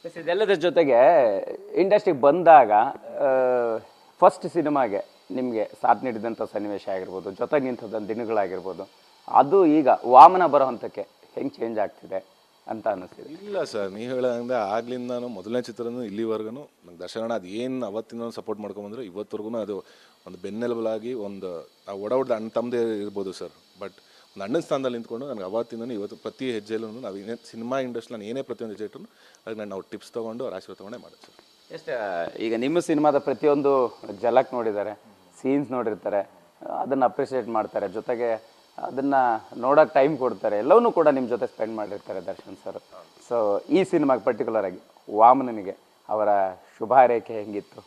ಇದೆಲ್ಲದರ ಜೊತೆಗೆ ಇಂಡಸ್ಟ್ರಿಗೆ ಬಂದಾಗ ಫಸ್ಟ್ ಸಿನಿಮಾಗೆ ನಿಮಗೆ ಸಾಥ್ ನೀಡಿದಂಥ ಸನ್ನಿವೇಶ ಆಗಿರ್ಬೋದು, ಜೊತೆಗೆ ನಿಂತದ ದಿನಗಳಾಗಿರ್ಬೋದು, ಅದು ಈಗ ವಾಮನ ಬರೋ ಹಂತಕ್ಕೆ ಹೆಂಗೆ ಚೇಂಜ್ ಆಗ್ತಿದೆ ಅಂತ ಅನ್ನಿಸ್ತಿದೆ? ಇಲ್ಲ ಸರ್, ನೀವು ಹೇಳಂದ್ರೆ ಆಗ್ಲಿಂದ ಮೊದಲನೇ ಚಿತ್ರನೂ ಇಲ್ಲಿವರೆಗೂ ನಂಗೆ ದರ್ಶನ ಅದು ಏನು ಅವತ್ತಿನ ಸಪೋರ್ಟ್ ಮಾಡ್ಕೊಂಬಂದ್ರೆ ಇವತ್ತವರೆಗೂ ಅದು ಒಂದು ಬೆನ್ನೆಲುಬಾಗಿ ಒಂದು ಒಡ ಅಣ್ಣ ತಮ್ಮದೇ ಇರ್ಬೋದು ಸರ್. ಬಟ್ ಒಂದು ಅಣ್ಣನ ಸ್ಥಾನದಲ್ಲಿ ನಿಂತ್ಕೊಂಡು ನನಗೆ ಅವತ್ತಿಂದನೂ ಇವತ್ತು ಪ್ರತಿ ಹೆಜ್ಜೆಯಲ್ಲೂ ನಾವು ಏನೇ ಸಿನಿಮಾ ಇಂಡಸ್ಟ್ರಿ ನಾನು ಏನೇ ಪ್ರತಿಯೊಂದು ಹೆಜ್ಜೆ ಇಟ್ಟರು ಅದಕ್ಕೆ ನಾವು ಟಿಪ್ಸ್ ತೊಗೊಂಡು ಅವ್ರ ಆಶೀರ್ವಾದ ತೊಗೊಂಡೇ ಮಾಡೋದು ಸರ್. ಎಷ್ಟು ಈಗ ನಿಮ್ಮ ಸಿನಿಮಾದ ಪ್ರತಿಯೊಂದು ಜಲಕ್ ನೋಡಿದ್ದಾರೆ, ಸೀನ್ಸ್ ನೋಡಿರ್ತಾರೆ, ಅದನ್ನು ಅಪ್ರಿಷಿಯೇಟ್ ಮಾಡ್ತಾರೆ, ಜೊತೆಗೆ ಅದನ್ನು ನೋಡೋಕೆ ಟೈಮ್ ಕೊಡ್ತಾರೆ, ಎಲ್ಲವನ್ನೂ ಕೂಡ ನಿಮ್ಮ ಜೊತೆ ಸ್ಪೆಂಡ್ ಮಾಡಿರ್ತಾರೆ ದರ್ಶನ್ ಸರ್. ಸೊ ಈ ಸಿನಿಮಾಗೆ ಪರ್ಟಿಕ್ಯುಲರ್ ಆಗಿ ವಾಮನನಿಗೆ ಅವರ ಶುಭ ಹಾರೈಕೆ ಹೆಂಗಿತ್ತು?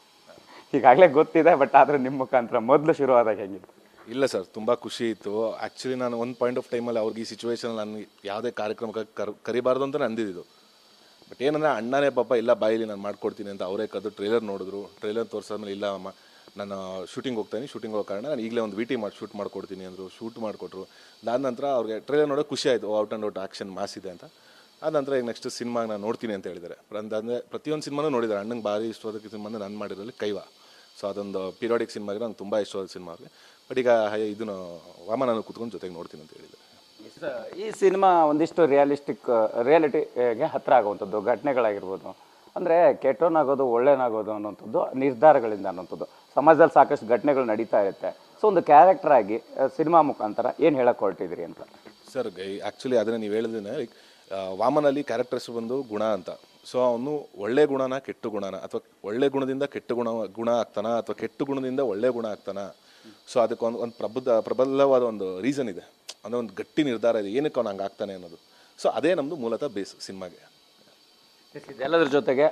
ಈಗಾಗಲೇ ಗೊತ್ತಿದೆ, ಬಟ್ ಆದರೆ ನಿಮ್ಮ ಮುಖಾಂತರ ಮೊದಲು ಶುರುವಾದಾಗ ಹೆಂಗಿತ್ತು? ಇಲ್ಲ ಸರ್, ತುಂಬ ಖುಷಿ ಇತ್ತು. ಆ್ಯಕ್ಚುಲಿ ನಾನು ಒಂದು ಪಾಯಿಂಟ್ ಆಫ್ ಟೈಮಲ್ಲಿ ಅವ್ರಿಗೆ ಈ ಸಿಚುವೇಶನಲ್ಲಿ ನಾನು ಯಾವುದೇ ಕಾರ್ಯಕ್ರಮಕ್ಕೆ ಕರಿಬಾರ್ದು ಅಂತ ಅಂದಿದ್ದು. ಬಟ್ ಏನಂದರೆ ಅಣ್ಣನೇ ಪಾಪ ಇಲ್ಲ ಬಾಯಿಲಿ ನಾನು ಮಾಡ್ಕೊಡ್ತೀನಿ ಅಂತ ಅವರೇ ಕರೆದು ಟ್ರೈಲರ್ ನೋಡಿದ್ರು. ಟ್ರೈಲರ್ ತೋರಿಸಾದ್ಮೇಲೆ ಇಲ್ಲ ಅಮ್ಮ ನಾನು ಶೂಟಿಂಗ್ ಹೋಗ್ತೀನಿ, ಶೂಟಿಂಗ್ ಹೋಗೋ ಕಾರಣ ನಾನು ಈಗಲೇ ಒಂದು ವಿ ಟಿ ಮಾಡಿ ಶೂಟ್ ಮಾಡಿಕೊಡ್ತೀನಿ ಅಂದರು. ಶೂಟ್ ಮಾಡಿಕೊಟ್ರು. ಅದಾದ ನಂತರ ಅವ್ರಿಗೆ ಟ್ರೈಲರ್ ನೋಡೋಕೆ ಖುಷಿ ಆಯಿತು, out and out action mass ಇದೆ ಅಂತ. ಆದ ನಂತರ ಈಗ ನೆಕ್ಸ್ಟ್ ಸಿನಿಮಾಗೆ ನಾನು ನೋಡ್ತೀನಿ ಅಂತ ಹೇಳಿದ್ದಾರೆ. ಅಂದರೆ ಪ್ರತಿಯೊಂದು ಸಿನಿಮಾನೂ ನೋಡಿದ್ದಾರೆ. ಅಣ್ಣಂಗೆ ಭಾರಿ ಇಷ್ಟವಾದ ಸಿನಿಮಾ ನಾನು ಮಾಡಿರೋಲ್ಲಿ ಕೈವ. ಸೊ ಅದೊಂದು ಪೀರಿಯಾಡಿಕ್ ಸಿನಿಮಾ ಆಗಿದೆ, ನಂಗೆ ತುಂಬ ಇಷ್ಟವಾದ ಸಿನಿಮಾ ಅವ್ರಿಗೆ. ಬಟ್ ಈಗ ಇದನ್ನು ವಾಮನ ಕೂತ್ಕೊಂಡು ಜೊತೆಗೆ ನೋಡ್ತೀನಿ ಅಂತ ಹೇಳಿದ್ದಾರೆ. ಈ ಸಿನಿಮಾ ಒಂದಿಷ್ಟು ರಿಯಾಲಿಟಿಗೆ ಹತ್ತಿರ ಆಗುವಂಥದ್ದು ಘಟನೆಗಳಾಗಿರ್ಬೋದು, ಅಂದರೆ ಕೆಟ್ಟೋನಾಗೋದು ಒಳ್ಳೆನಾಗೋದು ಅನ್ನೋಂಥದ್ದು ನಿರ್ಧಾರಗಳಿಂದ ಅನ್ನೋಂಥದ್ದು ಸಮಾಜದಲ್ಲಿ ಸಾಕಷ್ಟು ಘಟನೆಗಳು ನಡೀತಾ ಇರುತ್ತೆ. ಸೊ ಒಂದು ಕ್ಯಾರೆಕ್ಟರ್ ಆಗಿ ಸಿನಿಮಾ ಮುಖಾಂತರ ಏನು ಹೇಳಕ್ಕೆ ಹೊರಟಿದ್ದೀರಿ ಅಂತ? ಸರ್ ಆ್ಯಕ್ಚುಲಿ ಅದನ್ನು ನೀವು ಹೇಳಿದ್ರೆ ವಾಮನಲ್ಲಿ ಕ್ಯಾರೆಕ್ಟರ್ಸ್ ಬಂದು ಗುಣ ಅಂತ. ಸೊ ಅವನು ಒಳ್ಳೆ ಗುಣನ ಕೆಟ್ಟ ಗುಣನ, ಅಥವಾ ಒಳ್ಳೆ ಗುಣದಿಂದ ಕೆಟ್ಟ ಗುಣ ಆಗ್ತಾನ, ಅಥವಾ ಕೆಟ್ಟ ಗುಣದಿಂದ ಒಳ್ಳೆ ಗುಣ ಆಗ್ತಾನ. ಸೊ ಅದಕ್ಕೆ ಒಂದು ಪ್ರಬಲವಾದ ಒಂದು ರೀಸನ್ ಇದೆ, ಅಂದರೆ ಒಂದು ಗಟ್ಟಿ ನಿರ್ಧಾರ ಇದೆ ಏನಕ್ಕೆ ಅವ್ನು ಹಂಗೆ ಆಗ್ತಾನೆ ಅನ್ನೋದು. ಸೊ ಅದೇ ನಮ್ಮದು ಮೂಲತಃ ಬೇಸ್ ಸಿನಿಮಾಗೆ. ಇದೆಲ್ಲದ್ರ ಜೊತೆಗೆ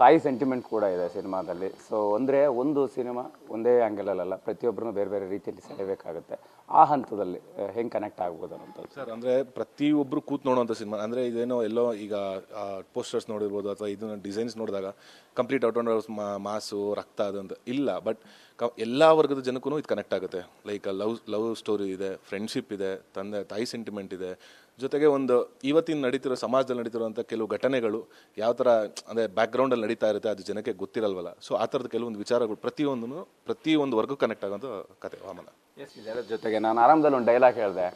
ತಾಯಿ ಸೆಂಟಿಮೆಂಟ್ ಕೂಡ ಇದೆ ಸಿನಿಮಾದಲ್ಲಿ. ಸೊ ಅಂದರೆ ಒಂದು ಸಿನಿಮಾ ಒಂದೇ ಆ್ಯಂಗಲಲ್ಲ, ಪ್ರತಿಯೊಬ್ಬರನ್ನು ಬೇರೆ ಬೇರೆ ರೀತಿಯಲ್ಲಿ ಸೆಳೆಯಬೇಕಾಗುತ್ತೆ. ಆ ಹಂತದಲ್ಲಿ ಹೆಂಗೆ ಕನೆಕ್ಟ್ ಆಗ್ಬೋದು ಅನ್ನೋಂಥದ್ದು ಸರ್. ಅಂದರೆ ಪ್ರತಿಯೊಬ್ಬರು ಕೂತ್ ನೋಡುವಂಥ ಸಿನಿಮಾ. ಅಂದರೆ ಇದೇನೋ ಎಲ್ಲೋ ಈಗ ಪೋಸ್ಟರ್ಸ್ ನೋಡಿರ್ಬೋದು ಅಥವಾ ಇದನ್ನ ಡಿಸೈನ್ಸ್ ನೋಡಿದಾಗ ಕಂಪ್ಲೀಟ್ ಔಟ್ ಆ್ಯಂಡ್ ಮಾಸು ರಕ್ತ ಅದಂತ ಇಲ್ಲ. ಬಟ್ ಎಲ್ಲ ವರ್ಗದ ಜನಕ್ಕೂ ಇದು ಕನೆಕ್ಟ್ ಆಗುತ್ತೆ. ಲೈಕ್ ಲವ್ ಸ್ಟೋರಿ ಇದೆ, ಫ್ರೆಂಡ್ಶಿಪ್ ಇದೆ, ತಂದೆ ತಾಯಿ ಸೆಂಟಿಮೆಂಟ್ ಇದೆ, ಜೊತೆಗೆ ಒಂದು ಇವತ್ತಿನ ನಡೀತಿರೋ ಸಮಾಜದಲ್ಲಿ ನಡೀತಿರೋಂಥ ಕೆಲವು ಘಟನೆಗಳು ಯಾವ ಥರ ಅಂದರೆ ಬ್ಯಾಕ್ಗ್ರೌಂಡಲ್ಲಿ ನಡೀತಾ ಇರುತ್ತೆ, ಅದು ಜನಕ್ಕೆ ಗೊತ್ತಿರಲ್ವಲ್ಲ. ಸೊ ಆ ಥರದ ಕೆಲವೊಂದು ವಿಚಾರಗಳು ಪ್ರತಿಯೊಂದು ವರ್ಗಕ್ಕೂ ಕನೆಕ್ಟ್ ಆಗೋಂಥ ಕತೆ ವಾಮನ. ಇದರ ಜೊತೆಗೆ ನಾನು ಆರಂಭದಲ್ಲಿ ಒಂದು ಡೈಲಾಗ್ ಹೇಳಿದೆ,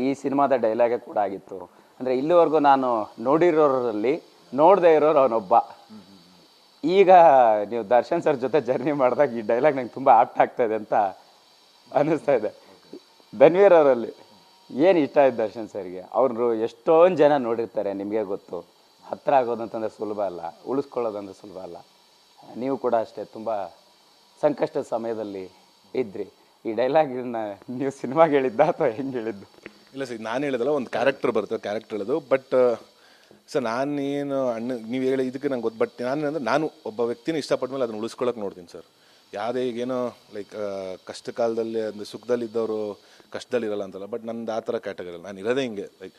ಈ ಸಿನಿಮಾದ ಡೈಲಾಗೇ ಕೂಡ ಆಗಿತ್ತು. ಅಂದರೆ ಇಲ್ಲಿವರೆಗೂ ನಾನು ನೋಡಿರೋರಲ್ಲಿ ನೋಡದೇ ಇರೋರು ಅವನೊಬ್ಬ. ಈಗ ನೀವು ದರ್ಶನ್ ಸರ್ ಜೊತೆ ಜರ್ನಿ ಮಾಡಿದಾಗ ಈ ಡೈಲಾಗ್ ನಂಗೆ ತುಂಬ ಆಪ್ಟ್ ಆಗ್ತಾ ಇದೆ ಅಂತ ಅನ್ನಿಸ್ತಾ ಇದೆ. ಧನ್ವೀರ್ ಅವರಲ್ಲಿ ಏನು ಇಷ್ಟ ಆಯ್ತು ದರ್ಶನ್ ಸರ್ಗೆ? ಅವರು ಎಷ್ಟೊಂದು ಜನ ನೋಡಿರ್ತಾರೆ, ನಿಮಗೆ ಗೊತ್ತು. ಹತ್ತಿರ ಆಗೋದಂತಂದ್ರೆ ಸುಲಭ ಅಲ್ಲ, ಉಳಿಸ್ಕೊಳ್ಳೋದಂದ್ರೆ ಸುಲಭ ಅಲ್ಲ. ನೀವು ಕೂಡ ಅಷ್ಟೇ ತುಂಬ ಸಂಕಷ್ಟದ ಸಮಯದಲ್ಲಿ ಇದ್ರಿ. ಈ ಡೈಲಾಗನ್ನ ನೀವು ಸಿನಿಮಾಗೆ ಹೇಳಿದ್ದ ಅಥವಾ ಹೆಂಗೆ ಹೇಳಿದ್ದು? ಇಲ್ಲ ಸರ್, ನಾನು ಹೇಳಿದಲ್ಲ ಒಂದು ಕ್ಯಾರೆಕ್ಟರ್ ಬರುತ್ತೆ, ಕ್ಯಾರೆಕ್ಟರ್ ಹೇಳೋದು. ಬಟ್ ಸರ್ ನಾನೇನು ನೀವು ಹೇಳಿ ಇದಕ್ಕೆ ನಂಗೆ ಗೊತ್ತು. ಬಟ್ ನಾನು ಒಬ್ಬ ವ್ಯಕ್ತಿನ ಇಷ್ಟಪಟ್ಟ ಮೇಲೆ ಅದನ್ನು ಉಳಿಸ್ಕೊಳ್ಳೋಕೆ ನೋಡ್ತೀನಿ ಸರ್. ಯಾವುದೇ ಈಗೇನೋ ಲೈಕ್ ಕಷ್ಟ ಕಾಲದಲ್ಲಿ ಅಂದರೆ ಸುಖದಲ್ಲಿದ್ದವರು ಕಷ್ಟದಲ್ಲಿರಲ್ಲ ಅಂತಲ್ಲ. ಬಟ್ ನಂದು ಆ ಥರ ಕ್ಯಾಟಗರಿ ನಾನು ಇರೋದೇ ಹಿಂಗೆ. ಲೈಕ್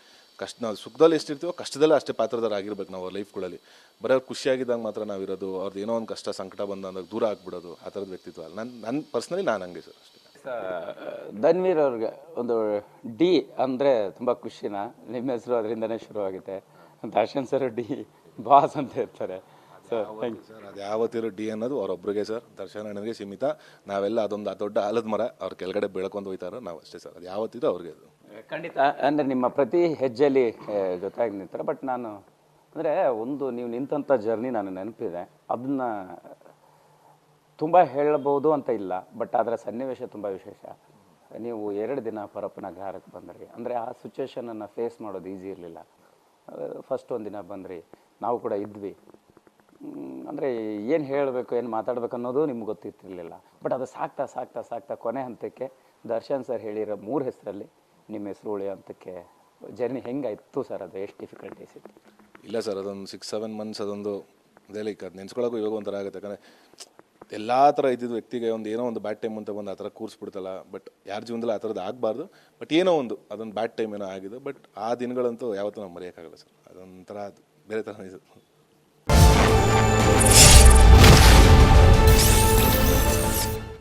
ನಾವು ಸುಖದಲ್ಲಿ ಎಷ್ಟಿರ್ತೀವೋ ಕಷ್ಟದಲ್ಲೇ ಅಷ್ಟೇ ಪಾತ್ರದಾರಾಗಿರ್ಬೇಕು ನಾವು ಲೈಫ್ಗಳಲ್ಲಿ. ಬರೀ ಅವ್ರು ಖುಷಿಯಾಗಿದ್ದಾಗ ಮಾತ್ರ ನಾವಿರೋದು, ಅವ್ರದ್ದು ಏನೋ ಒಂದು ಕಷ್ಟ ಸಂಕಟ ಬಂದಾಗ ದೂರ ಆಗ್ಬಿಡೋದು, ಆ ಥರದ ವ್ಯಕ್ತಿತ್ವ ಅಲ್ಲ. ನನ್ನ ಪರ್ಸ್ನಲಿ ನಾನು ಹಂಗೆ ಸರ್ ಅಷ್ಟೇ. ಧನ್ವೀರ್ ಅವ್ರಿಗೆ ಒಂದು ಡಿ ಅಂದರೆ ತುಂಬ ಖುಷಿನ, ನಿಮ್ಮ ಹೆಸರು ಅದರಿಂದನೇ ಶುರುವಾಗುತ್ತೆ. ದರ್ಶನ್ ಸರ್ ಡಿ ಬಾಸ್ ಅಂತ ಇರ್ತಾರೆ. ಸರ್ ಅದು ಯಾವತ್ತಿರೋ ಡಿ ಅನ್ನೋದು ಅವರೊಬ್ಬರಿಗೆ ಸರ್, ದರ್ಶನ್ ಅಣ್ಣನಿಗೆ ಸೀಮಿತ. ನಾವೆಲ್ಲ ಅದೊಂದು ದೊಡ್ಡ ಆಲದ ಮರ ಅವ್ರ ಕೆಳಗಡೆ ಬೆಳ್ಕೊಂಡು ಹೋಗ್ತಾರೋ ನಾವು ಅಷ್ಟೇ ಸರ್. ಅದು ಯಾವತ್ತಿದೋ ಅವ್ರಿಗೆ ಅದು ಖಂಡಿತ. ಅಂದರೆ ನಿಮ್ಮ ಪ್ರತಿ ಹೆಜ್ಜೆಯಲ್ಲಿ ಜೊತೆಯಾಗಿ ನಿಂತಾರೆ. ಬಟ್ ನಾನು ಅಂದರೆ ಒಂದು ನೀವು ನಿಂತಂಥ ಜರ್ನಿ ನಾನು ನೆನಪಿದೆ. ಅದನ್ನು ತುಂಬ ಹೇಳಬಹುದು ಅಂತ ಇಲ್ಲ, ಬಟ್ ಅದರ ಸನ್ನಿವೇಶ ತುಂಬ ವಿಶೇಷ. ನೀವು 2 ದಿನ ಪರಪ್ಪನ ಘಾರಕ್ಕೆ ಬಂದ್ರಿ. ಅಂದರೆ ಆ ಸಿಚುವೇಶನನ್ನು ಫೇಸ್ ಮಾಡೋದು ಈಸಿ ಇರಲಿಲ್ಲ. ಫಸ್ಟ್ ಒಂದು ದಿನ ಬಂದ್ರಿ, ನಾವು ಕೂಡ ಇದ್ವಿ. ಅಂದರೆ ಏನು ಹೇಳಬೇಕು, ಏನು ಮಾತಾಡಬೇಕು ಅನ್ನೋದು ನಿಮ್ಗೆ ಗೊತ್ತಿರ್ತಿರ್ಲಿಲ್ಲ. ಬಟ್ ಅದು ಸಾಕ್ತಾ ಸಾಕ್ತಾ ಸಾಕ್ತಾ ಕೊನೆ ಹಂತಕ್ಕೆ ದರ್ಶನ್ ಸರ್ ಹೇಳಿರೋ 3 ಹೆಸರಲ್ಲಿ ನಿಮ್ಮ ಹೆಸರು ಉಳಿಯೋ ಹಂತಕ್ಕೆ ಜರ್ನಿ ಹೆಂಗಾಯಿತು ಸರ್? ಅದು ಎಷ್ಟು ಡಿಫಿಕಲ್ಟೀಸ್ ಇತ್ತು? ಇಲ್ಲ ಸರ್, ಅದೊಂದು 6-7 ಮಂತ್ಸ್ ಅದೊಂದು ಅದೇ ಲೈಕ್ ಅದು ನೆನ್ಸ್ಕೊಳ್ಳೋಕ್ಕೂ ಇವಾಗ ಒಂಥರ ಆಗುತ್ತೆ. ಯಾಕಂದರೆ ಎಲ್ಲ ಥರ ಇದ್ದಿದ್ದು ವ್ಯಕ್ತಿಗೆ ಒಂದು ಏನೋ ಒಂದು ಬ್ಯಾಡ್ ಟೈಮ್ ಅಂತ ಬಂದು ಆ ಥರ ಕೂರಿಸ್ಬಿಡ್ತಲ್ಲ. ಬಟ್ ಯಾರ ಜೀವನದಲ್ಲಿ ಆ ಥರದ್ದು ಆಗಬಾರ್ದು. ಬಟ್ ಏನೋ ಅದೊಂದು ಬ್ಯಾಡ್ ಟೈಮ್ ಏನೋ ಆಗಿದೆ. ಬಟ್ ಆ ದಿನಗಳಂತೂ ಯಾವತ್ತೂ ನಾವು ಮರೆಯೋಕ್ಕಾಗಲ್ಲ ಸರ್. ಅದೊಂಥರ ಬೇರೆ ಥರ